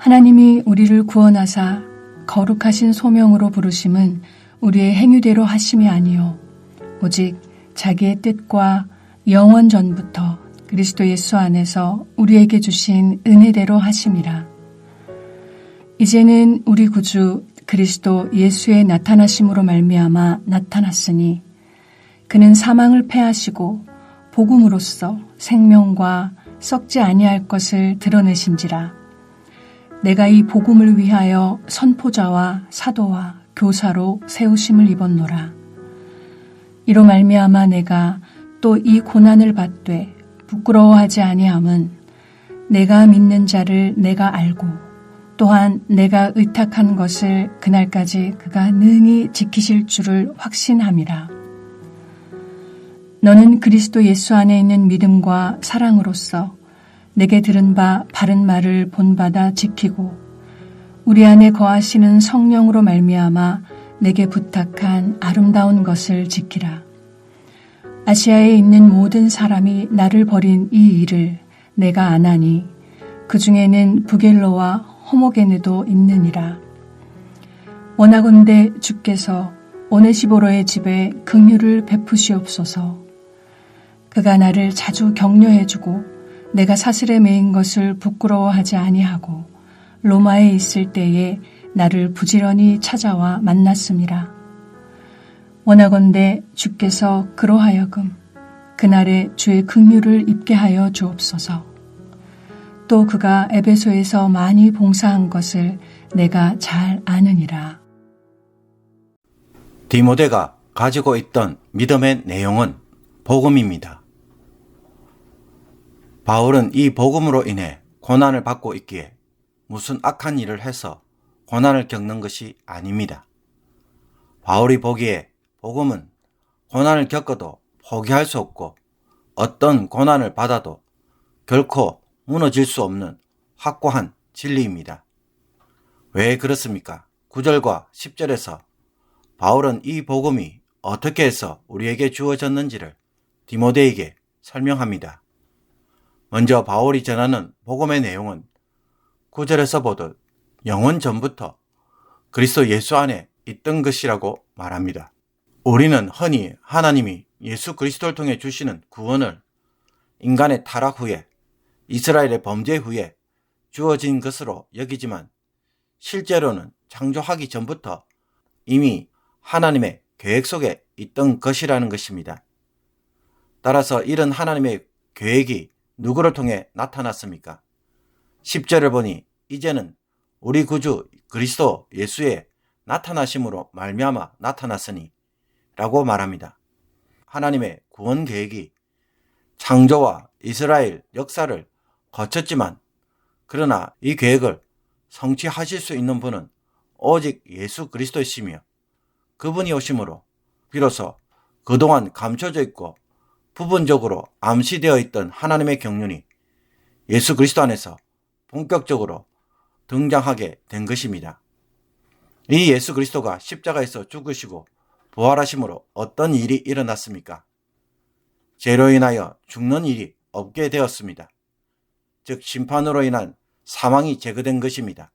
하나님이 우리를 구원하사 거룩하신 소명으로 부르심은 우리의 행위대로 하심이 아니요 오직 자기의 뜻과 영원 전부터 그리스도 예수 안에서 우리에게 주신 은혜대로 하심이라. 이제는 우리 구주 그리스도 예수의 나타나심으로 말미암아 나타났으니 그는 사망을 패하시고 복음으로써 생명과 썩지 아니할 것을 드러내신지라. 내가 이 복음을 위하여 선포자와 사도와 교사로 세우심을 입었노라. 이로 말미암아 내가 또 이 고난을 받되 부끄러워하지 아니함은 내가 믿는 자를 내가 알고 또한 내가 의탁한 것을 그날까지 그가 능히 지키실 줄을 확신함이라. 너는 그리스도 예수 안에 있는 믿음과 사랑으로서 내게 들은 바 바른 말을 본받아 지키고 우리 안에 거하시는 성령으로 말미암아 내게 부탁한 아름다운 것을 지키라. 아시아에 있는 모든 사람이 나를 버린 이 일을 내가 아나니 그 중에는 부겔로와 호모게네도 있느니라. 원하건대 주께서 오네시보로의 집에 긍휼을 베푸시옵소서. 그가 나를 자주 격려해주고 내가 사슬에 매인 것을 부끄러워하지 아니하고 로마에 있을 때에 나를 부지런히 찾아와 만났음이라. 원하건대 주께서 그로 하여금 그날에 주의 긍휼을 입게 하여 주옵소서. 또 그가 에베소에서 많이 봉사한 것을 내가 잘 아느니라. 디모데가 가지고 있던 믿음의 내용은 복음입니다. 바울은 이 복음으로 인해 고난을 받고 있기에 무슨 악한 일을 해서 고난을 겪는 것이 아닙니다. 바울이 보기에 복음은 고난을 겪어도 포기할 수 없고 어떤 고난을 받아도 결코 무너질 수 없는 확고한 진리입니다. 왜 그렇습니까? 9절과 10절에서 바울은 이 복음이 어떻게 해서 우리에게 주어졌는지를 디모데에게 설명합니다. 먼저 바울이 전하는 복음의 내용은 9절에서 보듯 영원 전부터 그리스도 예수 안에 있던 것이라고 말합니다. 우리는 흔히 하나님이 예수 그리스도를 통해 주시는 구원을 인간의 타락 후에 이스라엘의 범죄 후에 주어진 것으로 여기지만 실제로는 창조하기 전부터 이미 하나님의 계획 속에 있던 것이라는 것입니다. 따라서 이런 하나님의 계획이 누구를 통해 나타났습니까? 10절을 보니 이제는 우리 구주 그리스도 예수의 나타나심으로 말미암아 나타났으니 라고 말합니다. 하나님의 구원 계획이 창조와 이스라엘 역사를 거쳤지만 그러나 이 계획을 성취하실 수 있는 분은 오직 예수 그리스도이시며 그분이 오심으로 비로소 그동안 감춰져 있고 부분적으로 암시되어 있던 하나님의 경륜이 예수 그리스도 안에서 본격적으로 등장하게 된 것입니다. 이 예수 그리스도가 십자가에서 죽으시고 부활하심으로 어떤 일이 일어났습니까? 죄로 인하여 죽는 일이 없게 되었습니다. 즉 심판으로 인한 사망이 제거된 것입니다.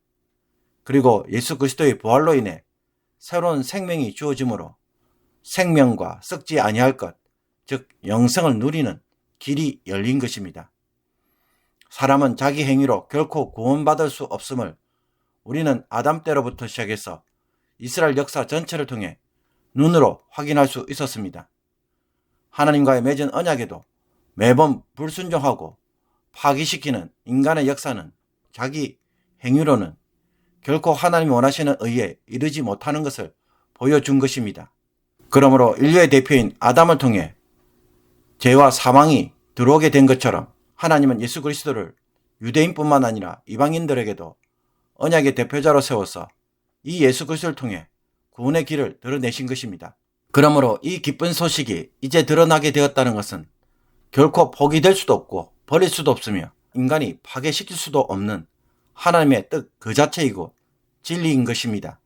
그리고 예수 그리스도의 부활로 인해 새로운 생명이 주어지므로 생명과 썩지 아니할 것, 즉 영생을 누리는 길이 열린 것입니다. 사람은 자기 행위로 결코 구원받을 수 없음을 우리는 아담 때로부터 시작해서 이스라엘 역사 전체를 통해 눈으로 확인할 수 있었습니다. 하나님과의 맺은 언약에도 매번 불순종하고 파기시키는 인간의 역사는 자기 행위로는 결코 하나님이 원하시는 의에 이르지 못하는 것을 보여준 것입니다. 그러므로 인류의 대표인 아담을 통해 죄와 사망이 들어오게 된 것처럼 하나님은 예수 그리스도를 유대인뿐만 아니라 이방인들에게도 언약의 대표자로 세워서 이 예수 그리스도를 통해 구원의 길을 드러내신 것입니다. 그러므로 이 기쁜 소식이 이제 드러나게 되었다는 것은 결코 포기될 수도 없고 버릴 수도 없으며 인간이 파괴시킬 수도 없는 하나님의 뜻 그 자체이고 진리인 것입니다.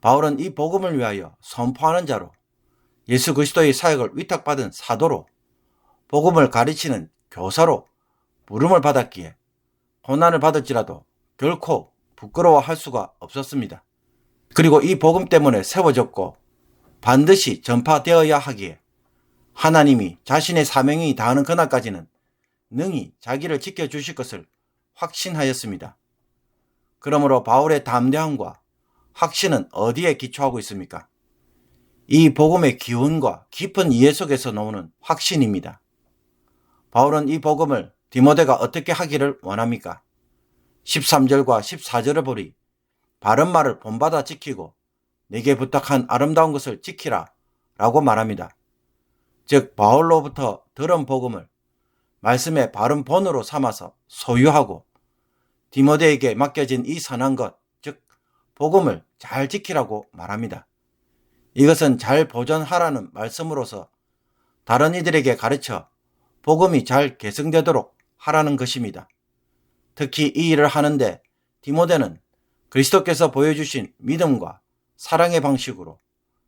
바울은 이 복음을 위하여 선포하는 자로 예수 그리스도의 사역을 위탁받은 사도로 복음을 가르치는 교사로 부름을 받았기에 고난을 받을지라도 결코 부끄러워할 수가 없었습니다. 그리고 이 복음 때문에 세워졌고 반드시 전파되어야 하기에 하나님이 자신의 사명이 다하는 그날까지는 능히 자기를 지켜주실 것을 확신하였습니다. 그러므로 바울의 담대함과 확신은 어디에 기초하고 있습니까? 이 복음의 기운과 깊은 이해 속에서 나오는 확신입니다. 바울은 이 복음을 디모데가 어떻게 하기를 원합니까? 13절과 14절을 보리 바른 말을 본받아 지키고 내게 부탁한 아름다운 것을 지키라 라고 말합니다. 즉 바울로부터 들은 복음을 말씀의 바른 본으로 삼아서 소유하고 디모데에게 맡겨진 이 선한 것, 즉 복음을 잘 지키라고 말합니다. 이것은 잘 보존하라는 말씀으로서 다른 이들에게 가르쳐 복음이 잘 계승되도록 하라는 것입니다. 특히 이 일을 하는데 디모데는 그리스도께서 보여주신 믿음과 사랑의 방식으로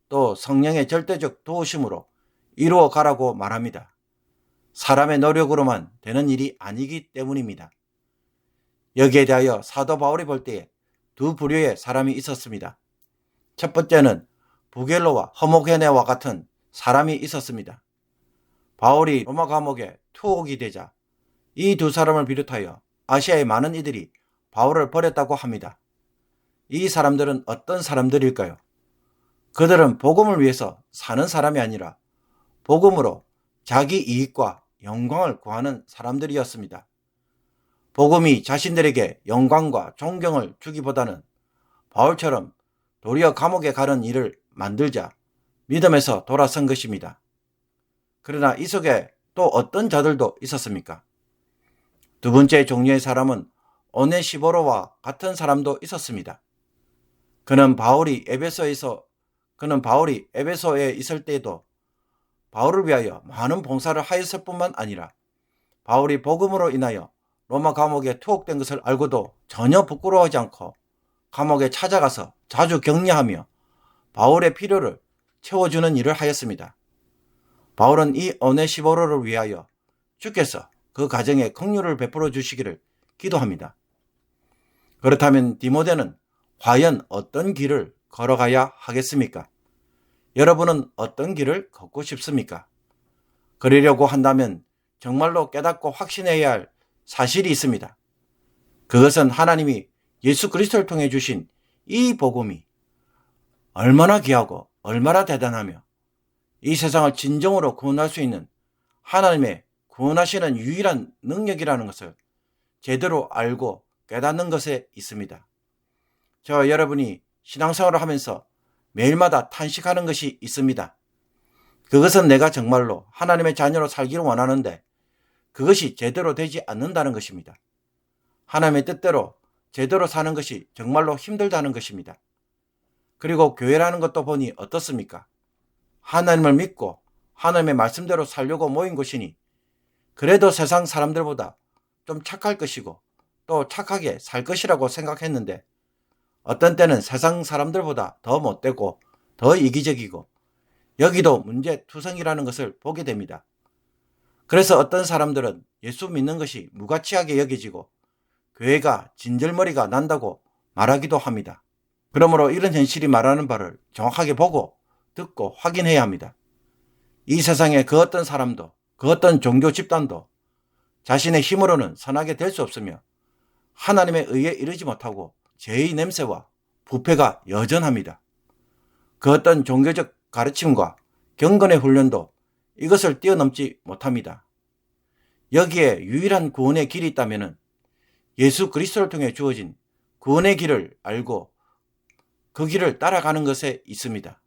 또 성령의 절대적 도우심으로 이루어 가라고 말합니다. 사람의 노력으로만 되는 일이 아니기 때문입니다. 여기에 대하여 사도 바울이 볼 때에 두 부류의 사람이 있었습니다. 첫 번째는 부겔로와 허모게네와 같은 사람이 있었습니다. 바울이 로마 감옥에 투옥이 되자 이 두 사람을 비롯하여 아시아의 많은 이들이 바울을 버렸다고 합니다. 이 사람들은 어떤 사람들일까요? 그들은 복음을 위해서 사는 사람이 아니라 복음으로 자기 이익과 영광을 구하는 사람들이었습니다. 복음이 자신들에게 영광과 존경을 주기보다는 바울처럼 도리어 감옥에 가는 일을 만들자 믿음에서 돌아선 것입니다. 그러나 이 속에 또 어떤 자들도 있었습니까? 두 번째 종류의 사람은 오네시보로와 같은 사람도 있었습니다. 그는 바울이 에베소에 있을 때에도 바울을 위하여 많은 봉사를 하였을 뿐만 아니라 바울이 복음으로 인하여 로마 감옥에 투옥된 것을 알고도 전혀 부끄러워하지 않고 감옥에 찾아가서 자주 격려하며 바울의 필요를 채워주는 일을 하였습니다. 바울은 이 오네시보로를 위하여 주께서 그 가정에 긍휼을 베풀어 주시기를 기도합니다. 그렇다면 디모데는 과연 어떤 길을 걸어가야 하겠습니까? 여러분은 어떤 길을 걷고 싶습니까? 그러려고 한다면 정말로 깨닫고 확신해야 할 사실이 있습니다. 그것은 하나님이 예수 그리스도를 통해 주신 이 복음이 얼마나 귀하고 얼마나 대단하며 이 세상을 진정으로 구원할 수 있는 하나님의 구원하시는 유일한 능력이라는 것을 제대로 알고 깨닫는 것에 있습니다. 저와 여러분이 신앙생활을 하면서 매일마다 탄식하는 것이 있습니다. 그것은 내가 정말로 하나님의 자녀로 살기를 원하는데 그것이 제대로 되지 않는다는 것입니다. 하나님의 뜻대로 제대로 사는 것이 정말로 힘들다는 것입니다. 그리고 교회라는 것도 보니 어떻습니까? 하나님을 믿고 하나님의 말씀대로 살려고 모인 곳이니 그래도 세상 사람들보다 좀 착할 것이고 또 착하게 살 것이라고 생각했는데 어떤 때는 세상 사람들보다 더 못되고 더 이기적이고 여기도 문제투성이라는 것을 보게 됩니다. 그래서 어떤 사람들은 예수 믿는 것이 무가치하게 여겨지고 교회가 진절머리가 난다고 말하기도 합니다. 그러므로 이런 현실이 말하는 바를 정확하게 보고 듣고 확인해야 합니다. 이 세상에 그 어떤 사람도 그 어떤 종교 집단도 자신의 힘으로는 선하게 될 수 없으며 하나님의 의에 이르지 못하고 죄의 냄새와 부패가 여전합니다. 그 어떤 종교적 가르침과 경건의 훈련도 이것을 뛰어넘지 못합니다. 여기에 유일한 구원의 길이 있다면 예수 그리스도를 통해 주어진 구원의 길을 알고 그 길을 따라가는 것에 있습니다.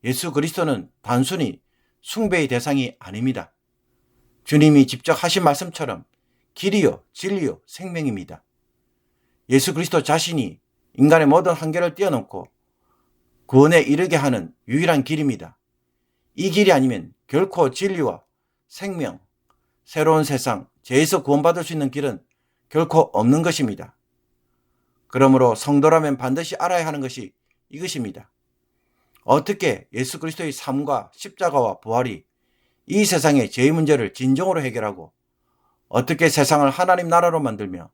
예수 그리스도는 단순히 숭배의 대상이 아닙니다. 주님이 직접 하신 말씀처럼 길이요 진리요 생명입니다. 예수 그리스도 자신이 인간의 모든 한계를 뛰어넘고 구원에 이르게 하는 유일한 길입니다. 이 길이 아니면 결코 진리와 생명, 새로운 세상, 죄에서 구원받을 수 있는 길은 결코 없는 것입니다. 그러므로 성도라면 반드시 알아야 하는 것이 이것입니다. 어떻게 예수 그리스도의 삶과 십자가와 부활이 이 세상의 죄의 문제를 진정으로 해결하고 어떻게 세상을 하나님 나라로 만들며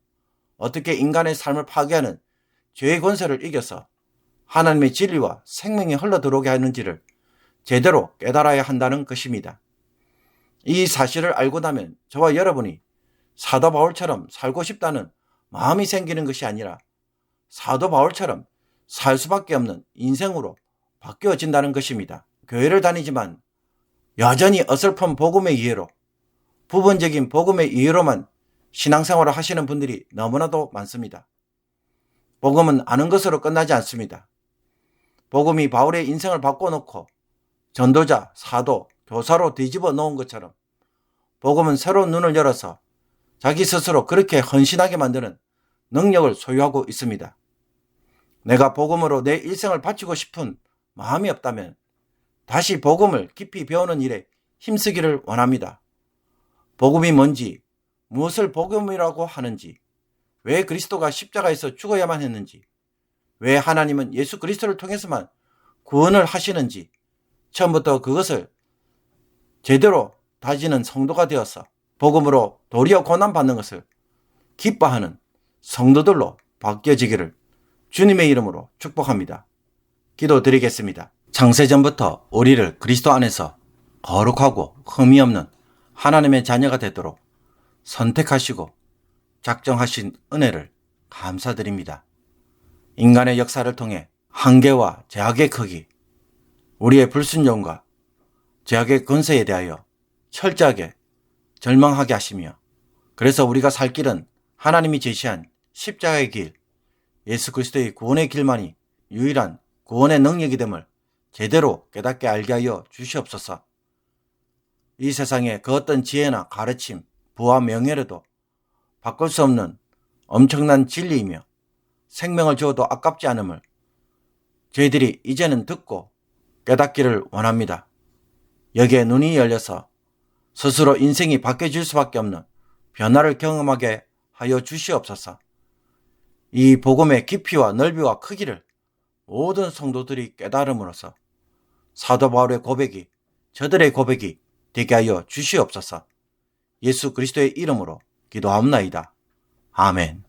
어떻게 인간의 삶을 파괴하는 죄의 권세를 이겨서 하나님의 진리와 생명이 흘러들어오게 하는지를 제대로 깨달아야 한다는 것입니다. 이 사실을 알고 나면 저와 여러분이 사도 바울처럼 살고 싶다는 마음이 생기는 것이 아니라 사도 바울처럼 살 수밖에 없는 인생으로 바뀌어진다는 것입니다. 교회를 다니지만 여전히 어설픈 복음의 이해로, 부분적인 복음의 이해로만 신앙생활을 하시는 분들이 너무나도 많습니다. 복음은 아는 것으로 끝나지 않습니다. 복음이 바울의 인생을 바꿔놓고 전도자, 사도, 교사로 뒤집어 놓은 것처럼 복음은 새로운 눈을 열어서 자기 스스로 그렇게 헌신하게 만드는 능력을 소유하고 있습니다. 내가 복음으로 내 일생을 바치고 싶은 마음이 없다면 다시 복음을 깊이 배우는 일에 힘쓰기를 원합니다. 복음이 뭔지, 무엇을 복음이라고 하는지, 왜 그리스도가 십자가에서 죽어야만 했는지, 왜 하나님은 예수 그리스도를 통해서만 구원을 하시는지 처음부터 그것을 제대로 다지는 성도가 되어서 복음으로 도리어 고난받는 것을 기뻐하는 성도들로 바뀌어지기를 주님의 이름으로 축복합니다. 기도드리겠습니다. 창세전부터 우리를 그리스도 안에서 거룩하고 흠이 없는 하나님의 자녀가 되도록 선택하시고 작정하신 은혜를 감사드립니다. 인간의 역사를 통해 한계와 제약의 크기, 우리의 불순종과 제약의 권세에 대하여 철저하게 절망하게 하시며, 그래서 우리가 살 길은 하나님이 제시한 십자가의 길, 예수 그리스도의 구원의 길만이 유일한 구원의 능력이 됨을 제대로 깨닫게 알게 하여 주시옵소서. 이 세상에 그 어떤 지혜나 가르침, 부와 명예라도 바꿀 수 없는 엄청난 진리이며 생명을 주어도 아깝지 않음을 저희들이 이제는 듣고 깨닫기를 원합니다. 여기에 눈이 열려서 스스로 인생이 바뀌어질 수밖에 없는 변화를 경험하게 하여 주시옵소서. 이 복음의 깊이와 넓이와 크기를 모든 성도들이 깨달음으로써 사도 바울의 고백이 저들의 고백이 되게 하여 주시옵소서. 예수 그리스도의 이름으로 기도하옵나이다. 아멘.